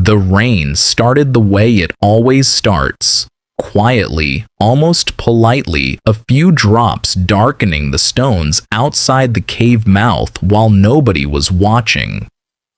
The rain started the way it always starts. Quietly, almost politely, a few drops darkening the stones outside the cave mouth while nobody was watching.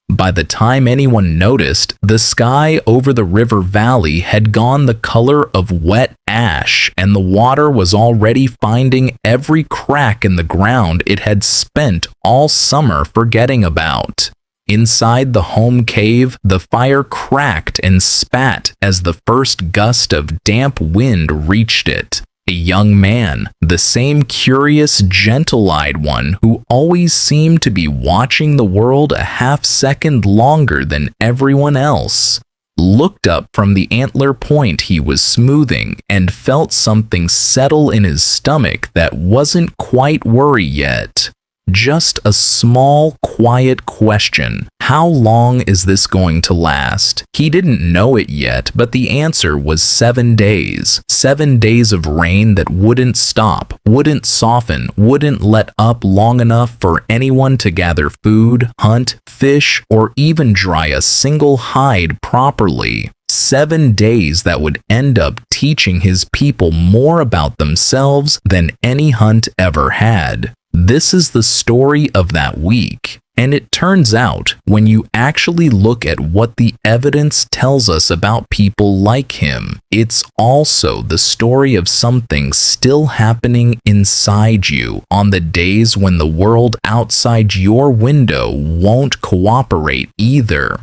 By the time anyone noticed, the sky over the river valley had gone the color of wet ash, and the water was already finding every crack in the ground it had spent all summer forgetting about. Inside the home cave, the fire cracked and spat as the first gust of damp wind reached it. A young man, the same curious, gentle-eyed one who always seemed to be watching the world a half-second longer than everyone else, looked up from the antler point he was smoothing and felt something settle in his stomach that wasn't quite worry yet. Just a small, quiet question. How long is this going to last? He didn't know it yet, but the answer was 7 days. 7 days of rain that wouldn't stop, wouldn't soften, wouldn't let up long enough for anyone to gather food, hunt, fish, or even dry a single hide properly. 7 days that would end up teaching his people more about themselves than any hunt ever had. This is the story of that week, and it turns out, when you actually look at what the evidence tells us about people like him, it's also the story of something still happening inside you on the days when the world outside your window won't cooperate either.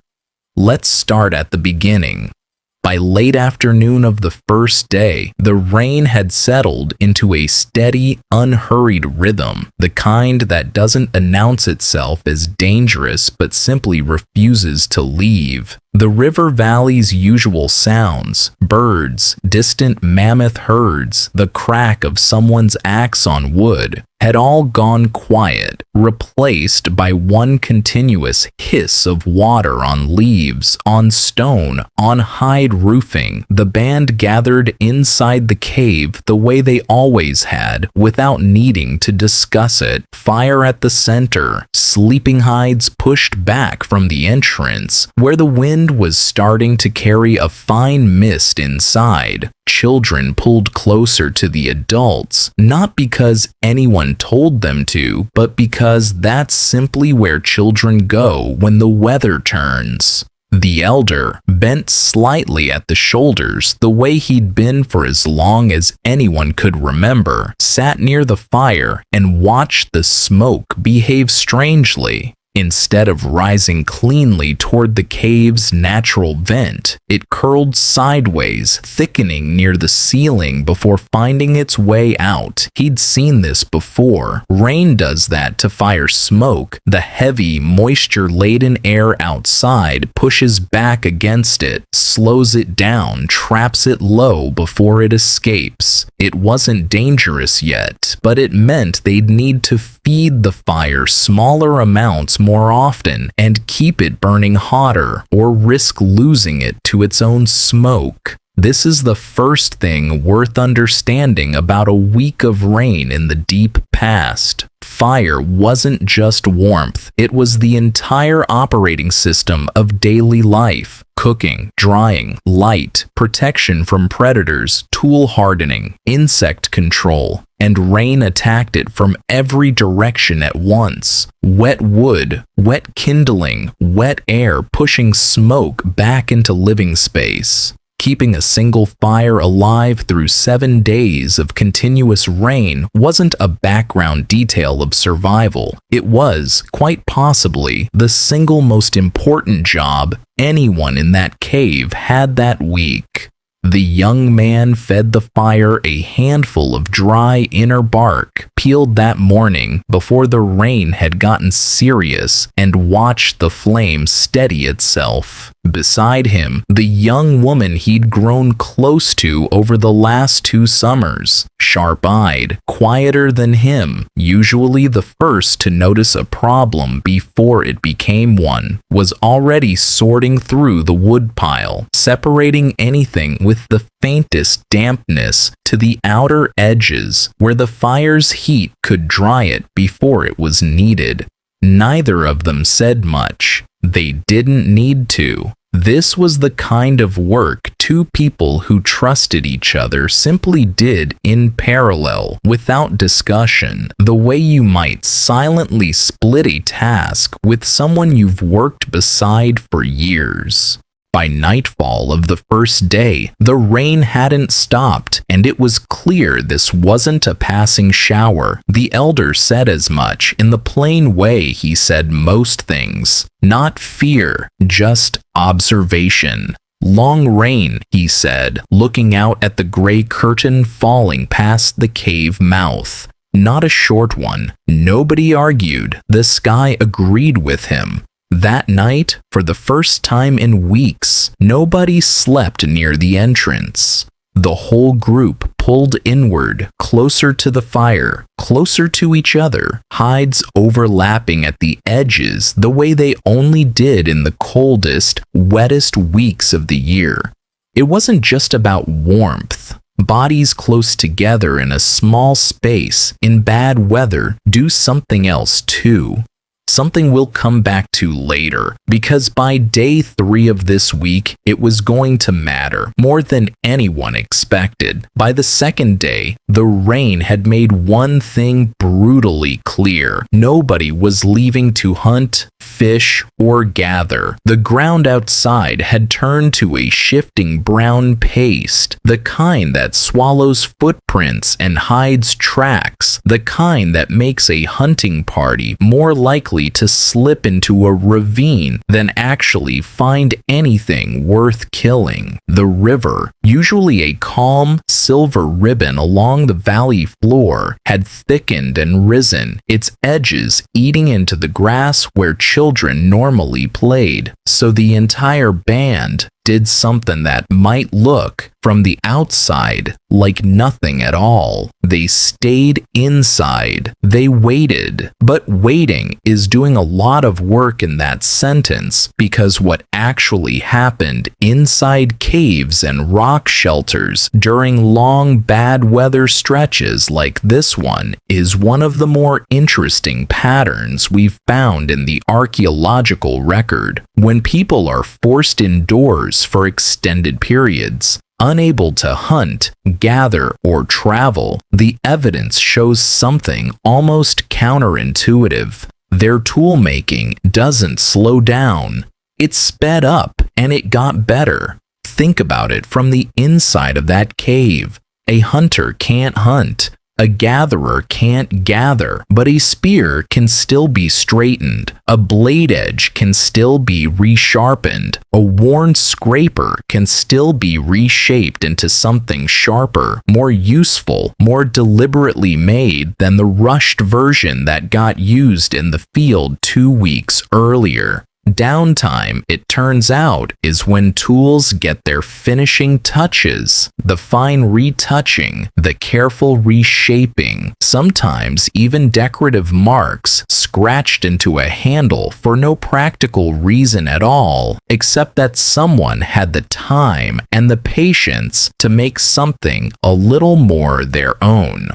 Let's start at the beginning. By late afternoon of the first day, the rain had settled into a steady, unhurried rhythm, the kind that doesn't announce itself as dangerous but simply refuses to leave. The river valley's usual sounds, birds, distant mammoth herds, the crack of someone's axe on wood, had all gone quiet, replaced by one continuous hiss of water on leaves, on stone, on hide roofing. The band gathered inside the cave the way they always had, without needing to discuss it. Fire at the center, sleeping hides pushed back from the entrance, where the wind was starting to carry a fine mist inside. Children pulled closer to the adults, not because anyone told them to, but because that's simply where children go when the weather turns. The elder, bent slightly at the shoulders the way he'd been for as long as anyone could remember, sat near the fire and watched the smoke behave strangely. Instead of rising cleanly toward the cave's natural vent, it curled sideways, thickening near the ceiling before finding its way out. He'd seen this before. Rain does that to fire smoke. The heavy, moisture-laden air outside pushes back against it, slows it down, traps it low before it escapes. It wasn't dangerous yet, but it meant they'd need to feed the fire smaller amounts more often and keep it burning hotter, or risk losing it to its own smoke. This is the first thing worth understanding about a week of rain in the deep past. Fire wasn't just warmth, it was the entire operating system of daily life. Cooking, drying, light, protection from predators, tool hardening, insect control, and rain attacked it from every direction at once. Wet wood, wet kindling, wet air pushing smoke back into living space. Keeping a single fire alive through 7 days of continuous rain wasn't a background detail of survival. It was, quite possibly, the single most important job anyone in that cave had that week. The young man fed the fire a handful of dry inner bark, peeled that morning before the rain had gotten serious, and watched the flame steady itself. Beside him, the young woman he'd grown close to over the last 2 summers, sharp-eyed, quieter than him, usually the first to notice a problem before it became one, was already sorting through the woodpile, separating anything with the faintest dampness to the outer edges where the fire's heat could dry it before it was needed. Neither of them said much. They didn't need to. This was the kind of work two people who trusted each other simply did in parallel, without discussion, the way you might silently split a task with someone you've worked beside for years. By nightfall of the first day, the rain hadn't stopped, and it was clear this wasn't a passing shower. The elder said as much in the plain way he said most things. Not fear, just observation. Long rain, he said, looking out at the gray curtain falling past the cave mouth. Not a short one. Nobody argued. The sky agreed with him. That night, for the first time in weeks, nobody slept near the entrance. The whole group pulled inward, closer to the fire, closer to each other, hides overlapping at the edges the way they only did in the coldest, wettest weeks of the year. It wasn't just about warmth. Bodies close together in a small space in bad weather do something else too. Something we'll come back to later, because by day 3 of this week, it was going to matter more than anyone expected. By the second day, the rain had made one thing brutally clear. Nobody was leaving to hunt, fish, or gather. The ground outside had turned to a shifting brown paste, the kind that swallows footprints and hides tracks, the kind that makes a hunting party more likely to slip into a ravine than actually find anything worth killing. The river, usually a calm silver ribbon along the valley floor, had thickened and risen, its edges eating into the grass where children normally played. So the entire band did something that might look, from the outside, like nothing at all. They stayed inside. They waited. But waiting is doing a lot of work in that sentence, because what actually happened inside caves and rock shelters during long bad weather stretches like this one is one of the more interesting patterns we've found in the archaeological record. When people are forced indoors for extended periods, unable to hunt, gather, or travel, the evidence shows something almost counterintuitive. Their toolmaking doesn't slow down. It sped up, and it got better. Think about it from the inside of that cave. A hunter can't hunt. A gatherer can't gather, but a spear can still be straightened. A blade edge can still be resharpened. A worn scraper can still be reshaped into something sharper, more useful, more deliberately made than the rushed version that got used in the field 2 weeks earlier. Downtime, it turns out, is when tools get their finishing touches, the fine retouching, the careful reshaping, sometimes even decorative marks scratched into a handle for no practical reason at all, except that someone had the time and the patience to make something a little more their own.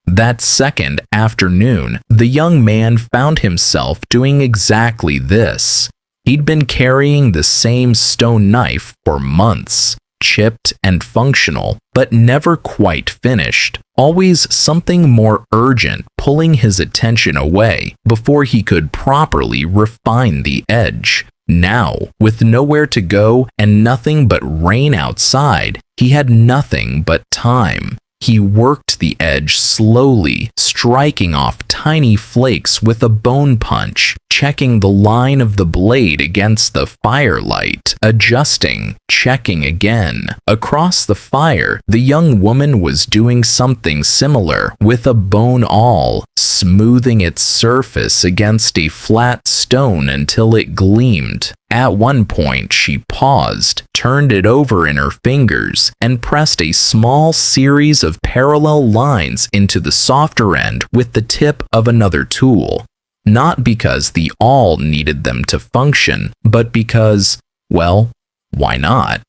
That second afternoon, the young man found himself doing exactly this. He'd been carrying the same stone knife for months, chipped and functional, but never quite finished. Always something more urgent pulling his attention away before he could properly refine the edge. Now, with nowhere to go and nothing but rain outside, he had nothing but time. He worked the edge slowly, striking off tiny flakes with a bone punch, checking the line of the blade against the firelight, adjusting, checking again. Across the fire, the young woman was doing something similar with a bone awl, smoothing its surface against a flat stone until it gleamed. At one point, she paused, turned it over in her fingers, and pressed a small series of parallel lines into the softer end with the tip of another tool. Not because the awl needed them to function, but because, well, why not?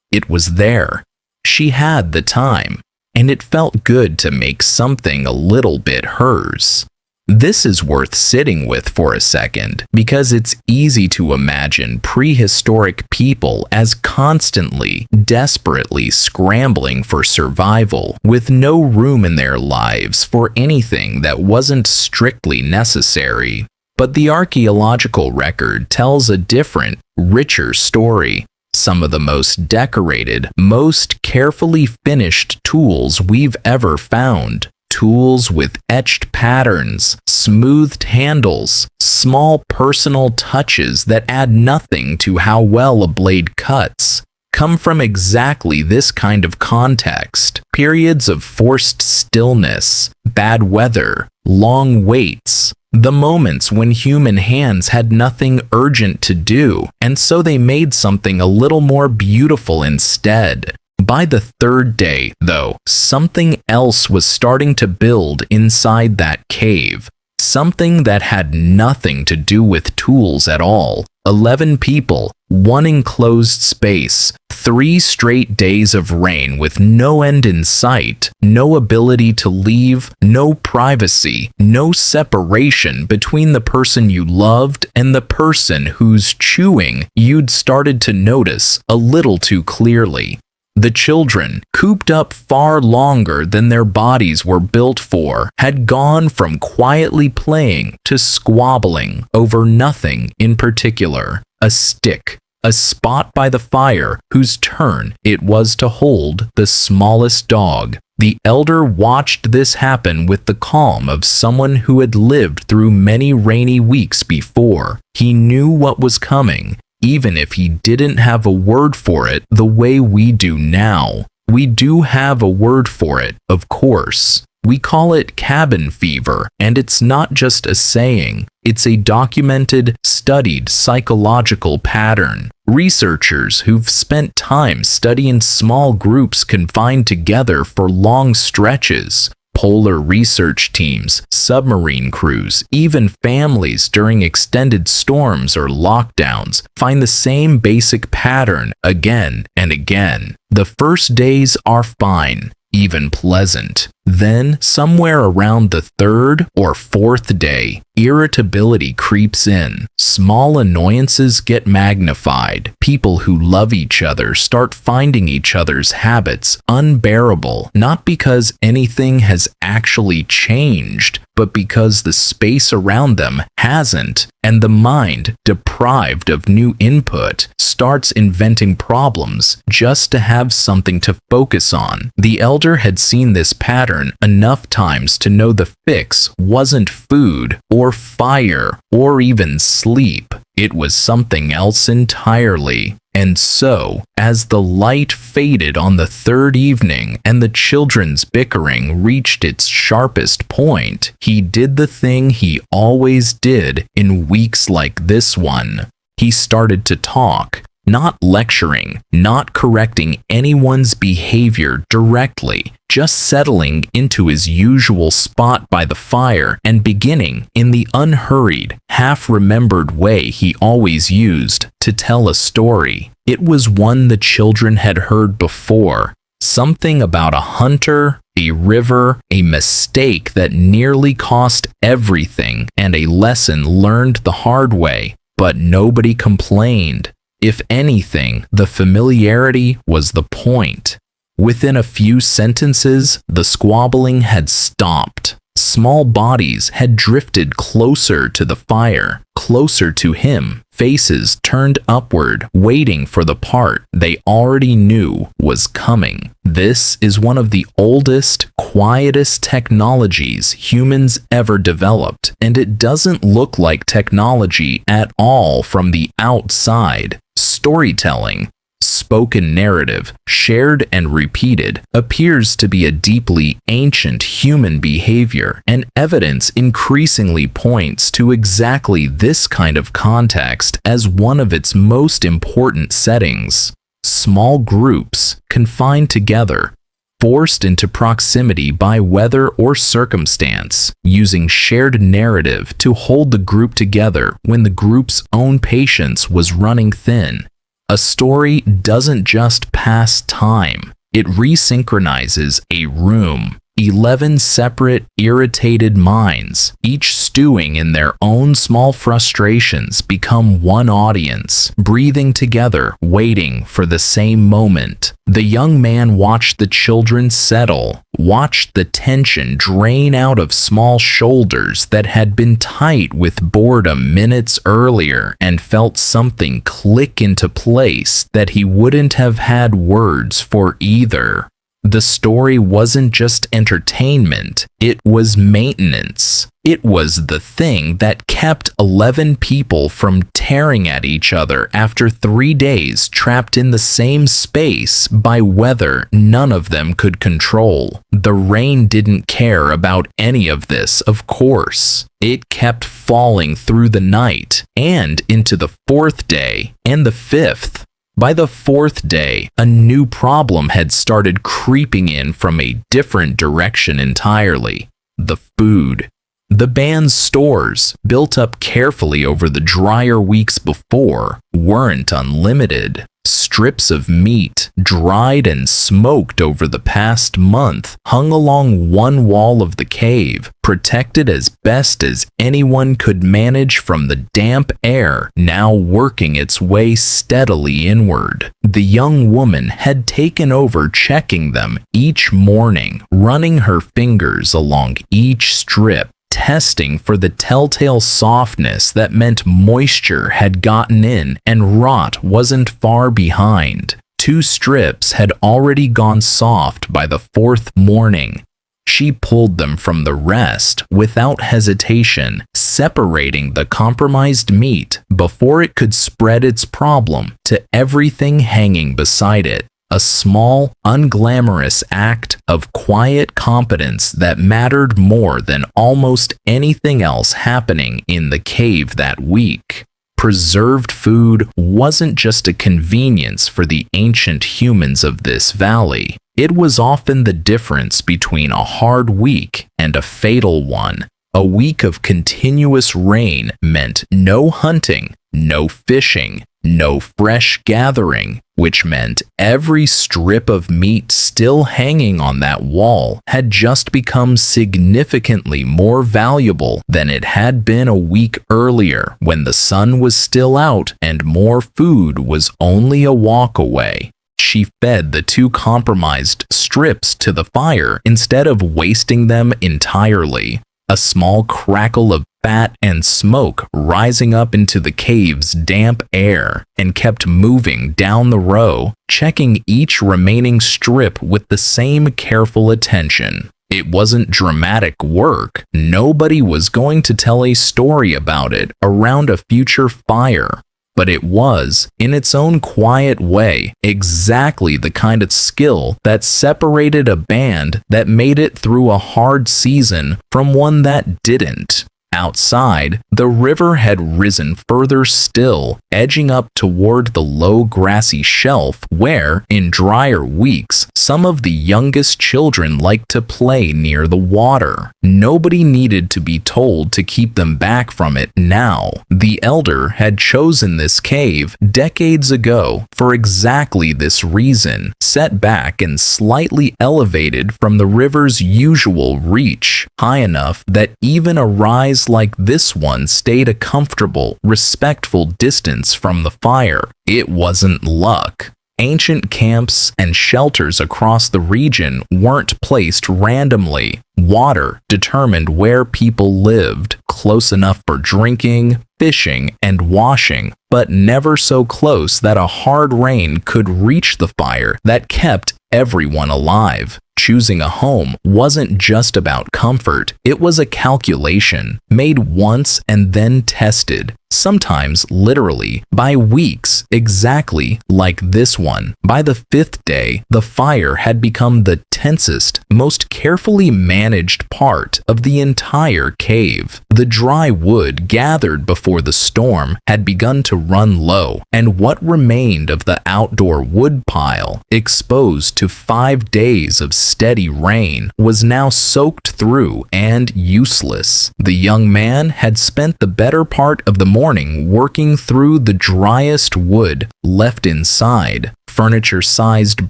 It was there. She had the time, and it felt good to make something a little bit hers. This is worth sitting with for a second, because it's easy to imagine prehistoric people as constantly, desperately scrambling for survival, with no room in their lives for anything that wasn't strictly necessary. But the archaeological record tells a different, richer story. Some of the most decorated, most carefully finished tools we've ever found. Tools with etched patterns, smoothed handles, small personal touches that add nothing to how well a blade cuts, come from exactly this kind of context. Periods of forced stillness, bad weather, long waits. The moments when human hands had nothing urgent to do, and so they made something a little more beautiful instead. By the third day, though, something else was starting to build inside that cave. Something that had nothing to do with tools at all. 11 people, one enclosed space, 3 straight days of rain with no end in sight, no ability to leave, no privacy, no separation between the person you loved and the person whose chewing you'd started to notice a little too clearly. The children, cooped up far longer than their bodies were built for, had gone from quietly playing to squabbling over nothing in particular. A stick, a spot by the fire whose turn it was to hold the smallest dog. The elder watched this happen with the calm of someone who had lived through many rainy weeks before. He knew what was coming, even if he didn't have a word for it the way we do now. We do have a word for it, of course. We call it cabin fever, and it's not just a saying. It's a documented, studied psychological pattern. Researchers who've spent time studying small groups confined together for long stretches, polar research teams, submarine crews, even families during extended storms or lockdowns, find the same basic pattern again and again. The first days are fine, even pleasant. Then, somewhere around the 3rd or 4th day, irritability creeps in. Small annoyances get magnified. People who love each other start finding each other's habits unbearable, not because anything has actually changed, but because the space around them hasn't, and the mind, deprived of new input, starts inventing problems just to have something to focus on. The elder had seen this pattern enough times to know the fix wasn't food or fire or even sleep. It was something else entirely. And so, as the light faded on the 3rd evening and the children's bickering reached its sharpest point, he did the thing he always did in weeks like this one. He started to talk. Not lecturing, not correcting anyone's behavior directly, just settling into his usual spot by the fire and beginning in the unhurried, half-remembered way he always used to tell a story. It was one the children had heard before. Something about a hunter, a river, a mistake that nearly cost everything, and a lesson learned the hard way, but nobody complained. If anything, the familiarity was the point. Within a few sentences, the squabbling had stopped. Small bodies had drifted closer to the fire, closer to him, faces turned upward, waiting for the part they already knew was coming. This is one of the oldest, quietest technologies humans ever developed, and it doesn't look like technology at all from the outside. Storytelling, spoken narrative, shared and repeated, appears to be a deeply ancient human behavior, and evidence increasingly points to exactly this kind of context as one of its most important settings. Small groups, confined together, forced into proximity by weather or circumstance, using shared narrative to hold the group together when the group's own patience was running thin. A story doesn't just pass time, it resynchronizes a room. 11 separate, irritated minds, each stewing in their own small frustrations, become one audience, breathing together, waiting for the same moment. The young man watched the children settle, watched the tension drain out of small shoulders that had been tight with boredom minutes earlier, and felt something click into place that he wouldn't have had words for either. The story wasn't just entertainment, it was maintenance. It was the thing that kept 11 people from tearing at each other after 3 days trapped in the same space by weather none of them could control. The rain didn't care about any of this, of course. It kept falling through the night and into the 4th day and the 5th. By the 4th day, a new problem had started creeping in from a different direction entirely: the food. The band's stores, built up carefully over the drier weeks before, weren't unlimited. Strips of meat, dried and smoked over the past month, hung along one wall of the cave, protected as best as anyone could manage from the damp air now working its way steadily inward. The young woman had taken over checking them each morning, running her fingers along each strip, testing for the telltale softness that meant moisture had gotten in and rot wasn't far behind. 2 strips had already gone soft by the 4th morning. She pulled them from the rest without hesitation, separating the compromised meat before it could spread its problem to everything hanging beside it. A small, unglamorous act of quiet competence that mattered more than almost anything else happening in the cave that week. Preserved food wasn't just a convenience for the ancient humans of this valley. It was often the difference between a hard week and a fatal one. A week of continuous rain meant no hunting, no fishing, no fresh gathering, which meant every strip of meat still hanging on that wall had just become significantly more valuable than it had been a week earlier when the sun was still out and more food was only a walk away. She fed the 2 compromised strips to the fire instead of wasting them entirely. A small crackle of fat and smoke rising up into the cave's damp air, and kept moving down the row, checking each remaining strip with the same careful attention. It wasn't dramatic work. Nobody was going to tell a story about it around a future fire. But it was, in its own quiet way, exactly the kind of skill that separated a band that made it through a hard season from one that didn't. Outside, the river had risen further still, edging up toward the low grassy shelf where, in drier weeks, some of the youngest children liked to play near the water. Nobody needed to be told to keep them back from it now. The elder had chosen this cave decades ago for exactly this reason, set back and slightly elevated from the river's usual reach, high enough that even a rise like this one stayed a comfortable, respectful distance from the fire. It wasn't luck. Ancient camps and shelters across the region weren't placed randomly. Water determined where people lived, close enough for drinking, fishing, and washing, but never so close that a hard rain could reach the fire that kept everyone alive. Choosing a home wasn't just about comfort, it was a calculation, made once and then tested, sometimes literally, by weeks, exactly like this one. By the 5th day, the fire had become the tensest, most carefully managed part of the entire cave. The dry wood gathered before the storm had begun to run low, and what remained of the outdoor wood pile, exposed to 5 days of steady rain, was now soaked through and useless. The young man had spent the better part of the morning working through the driest wood left inside. furniture-sized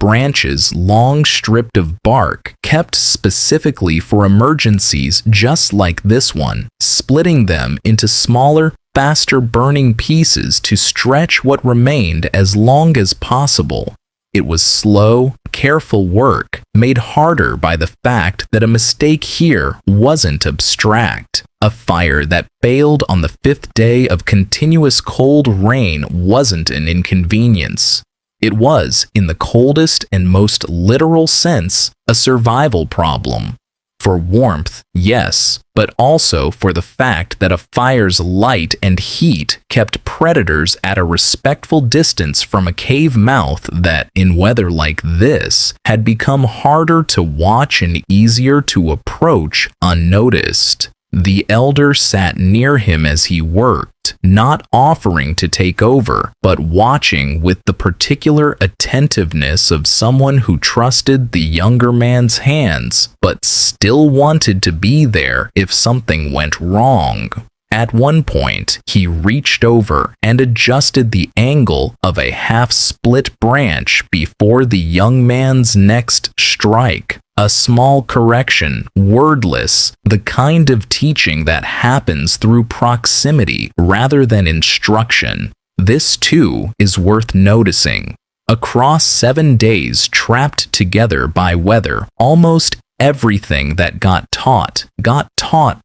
branches long stripped of bark, kept specifically for emergencies just like this one, splitting them into smaller, faster-burning pieces to stretch what remained as long as possible. It was slow, careful work, made harder by the fact that a mistake here wasn't abstract. A fire that failed on the 5th day of continuous cold rain wasn't an inconvenience. It was, in the coldest and most literal sense, a survival problem. For warmth, yes, but also for the fact that a fire's light and heat kept predators at a respectful distance from a cave mouth that, in weather like this, had become harder to watch and easier to approach unnoticed. The elder sat near him as he worked, not offering to take over, but watching with the particular attentiveness of someone who trusted the younger man's hands, but still wanted to be there if something went wrong. At one point, he reached over and adjusted the angle of a half-split branch before the young man's next strike. A small correction, wordless, the kind of teaching that happens through proximity rather than instruction. This, too, is worth noticing. Across 7 days trapped together by weather, almost everything that got taught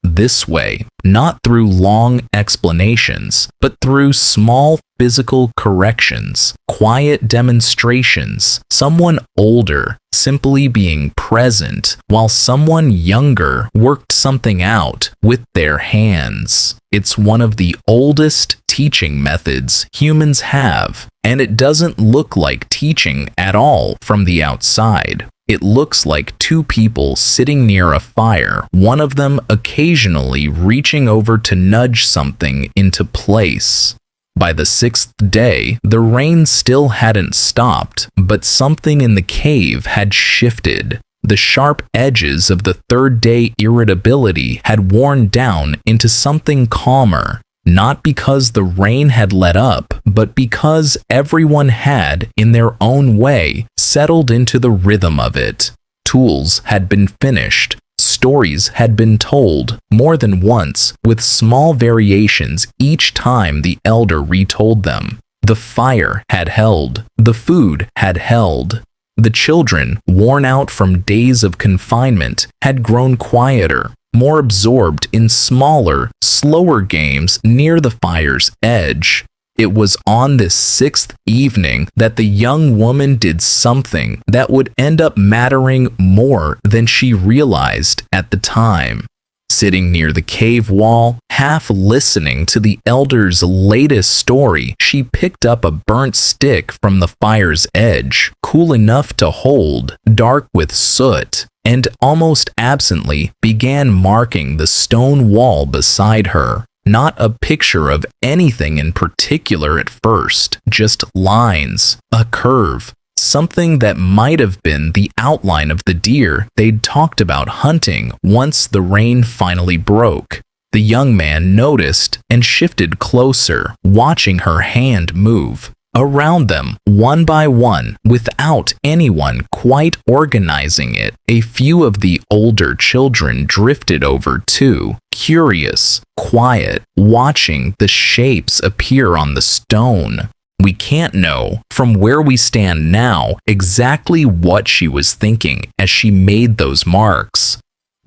this way, not through long explanations, but through small physical corrections, quiet demonstrations, someone older simply being present while someone younger worked something out with their hands. It's one of the oldest teaching methods humans have, and it doesn't look like teaching at all from the outside. It looks like two people sitting near a fire, one of them occasionally reaching over to nudge something into place. By the 6th day, the rain still hadn't stopped, but something in the cave had shifted. The sharp edges of the 3rd day irritability had worn down into something calmer. Not because the rain had let up, but because everyone had, in their own way, settled into the rhythm of it. Tools had been finished. Stories had been told, more than once, with small variations each time the elder retold them. The fire had held. The food had held. The children, worn out from days of confinement, had grown quieter, more absorbed in smaller, slower games near the fire's edge. It was on this 6th evening that the young woman did something that would end up mattering more than she realized at the time. Sitting near the cave wall, half listening to the elder's latest story, she picked up a burnt stick from the fire's edge, cool enough to hold, dark with soot, and almost absently began marking the stone wall beside her. Not a picture of anything in particular at first, just lines, a curve, something that might have been the outline of the deer they'd talked about hunting once the rain finally broke. The young man noticed and shifted closer, watching her hand move. Around them, one by one, without anyone quite organizing it, a few of the older children drifted over too, curious, quiet, watching the shapes appear on the stone. We can't know, from where we stand now, exactly what she was thinking as she made those marks.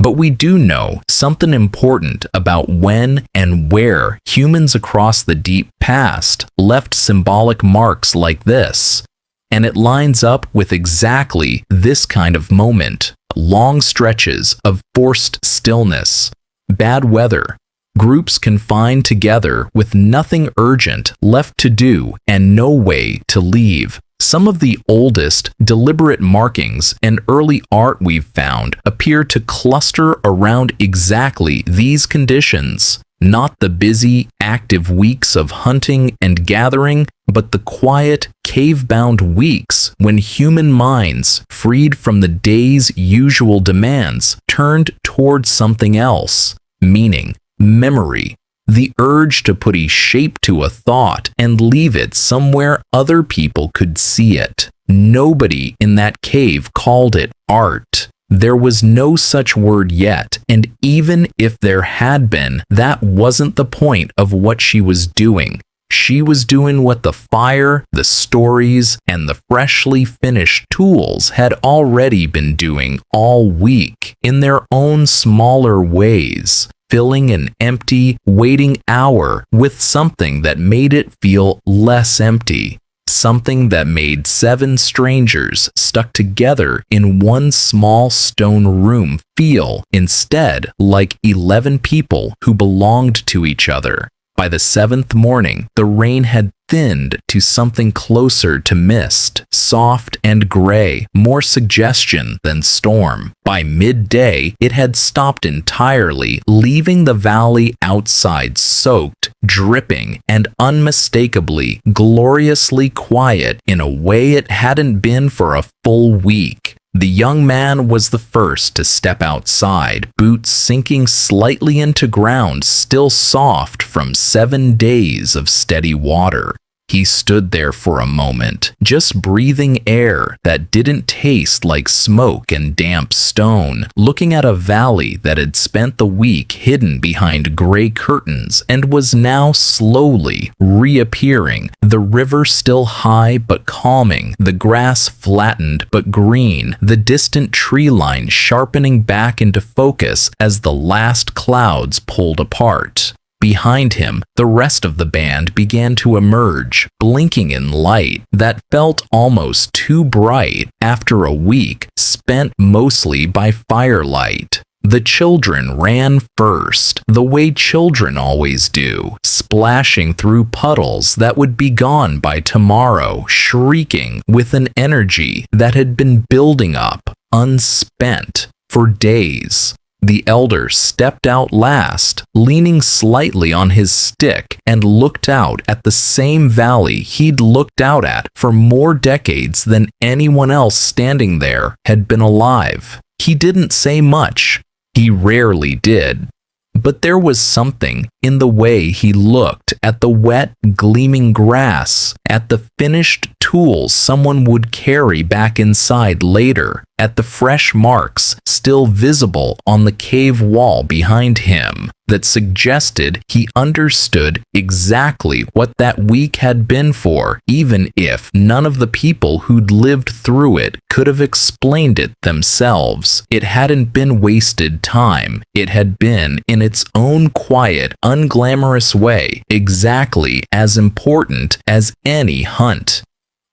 But we do know something important about when and where humans across the deep past left symbolic marks like this. And it lines up with exactly this kind of moment. Long stretches of forced stillness, bad weather, groups confined together with nothing urgent left to do and no way to leave. Some of the oldest, deliberate markings and early art we've found appear to cluster around exactly these conditions. Not the busy, active weeks of hunting and gathering, but the quiet, cave-bound weeks when human minds, freed from the day's usual demands, turned towards something else. Meaning, memory. The urge to put a shape to a thought and leave it somewhere other people could see it. Nobody in that cave called it art. There was no such word yet, and even if there had been, that wasn't the point of what she was doing. She was doing what the fire, the stories, and the freshly finished tools had already been doing all week in their own smaller ways, filling an empty, waiting hour with something that made it feel less empty. Something that made 7 strangers stuck together in one small stone room feel instead like 11 people who belonged to each other. By the 7th morning, the rain had thinned to something closer to mist, soft and gray, more suggestion than storm. By midday, it had stopped entirely, leaving the valley outside soaked, dripping, and unmistakably, gloriously quiet in a way it hadn't been for a full week. The young man was the first to step outside, boots sinking slightly into ground still soft from 7 days of steady water. He stood there for a moment, just breathing air that didn't taste like smoke and damp stone, looking at a valley that had spent the week hidden behind gray curtains and was now slowly reappearing, the river still high but calming, the grass flattened but green, the distant tree line sharpening back into focus as the last clouds pulled apart. Behind him, the rest of the band began to emerge, blinking in light that felt almost too bright after a week spent mostly by firelight. The children ran first, the way children always do, splashing through puddles that would be gone by tomorrow, shrieking with an energy that had been building up, unspent, for days. The elder stepped out last, leaning slightly on his stick, and looked out at the same valley he'd looked out at for more decades than anyone else standing there had been alive. He didn't say much. He rarely did. But there was something in the way he looked at the wet, gleaming grass, at the finished tools someone would carry back inside later, at the fresh marks still visible on the cave wall behind him, that suggested he understood exactly what that week had been for, even if none of the people who'd lived through it could have explained it themselves. It hadn't been wasted time. It had been, in its own quiet, unglamorous way, exactly as important as any hunt.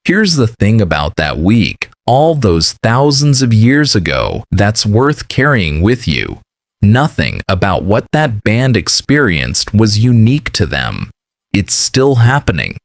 Here's the thing about that week, all those thousands of years ago, that's worth carrying with you. Nothing about what that band experienced was unique to them. It's still happening.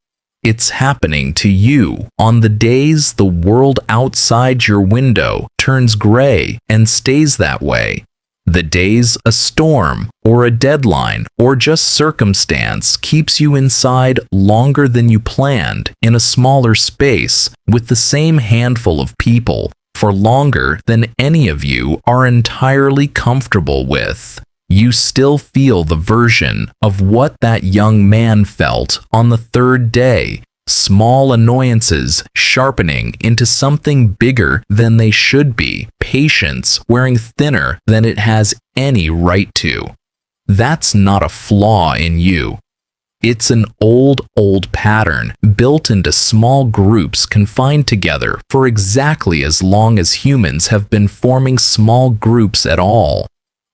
It's happening to you on the days the world outside your window turns gray and stays that way. The days a storm or a deadline or just circumstance keeps you inside longer than you planned in a smaller space with the same handful of people for longer than any of you are entirely comfortable with. You still feel the version of what that young man felt on the 3rd day. Small annoyances sharpening into something bigger than they should be, patience wearing thinner than it has any right to. That's not a flaw in you. It's an old pattern built into small groups confined together for exactly as long as humans have been forming small groups at all.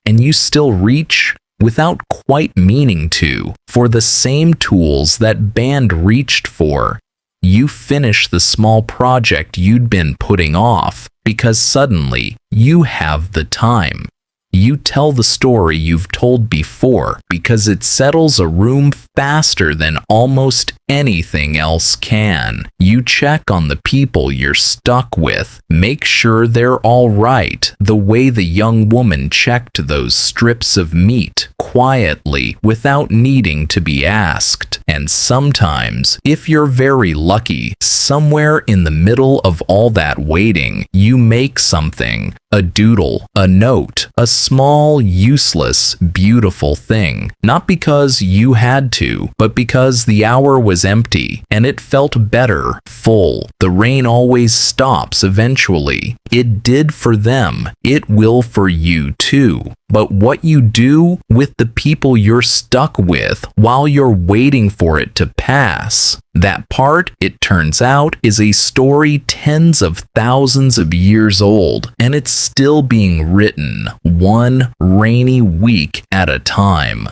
And you still reach, without quite meaning to, for the same tools that band reached for. You finish the small project you'd been putting off because suddenly you have the time. You tell the story you've told before because it settles a room faster than almost anything else can. You check on the people you're stuck with, make sure they're all right, the way the young woman checked those strips of meat quietly without needing to be asked. And sometimes, if you're very lucky, somewhere in the middle of all that waiting, you make something, a doodle, a note, a small, useless, beautiful thing. Not because you had to, but because the hour was empty and it felt better, full. The rain always stops eventually. It did for them. It will for you too. But what you do with the people you're stuck with while you're waiting for it to pass, that part, it turns out, is a story tens of thousands of years old, and it's still being written, one rainy week at a time.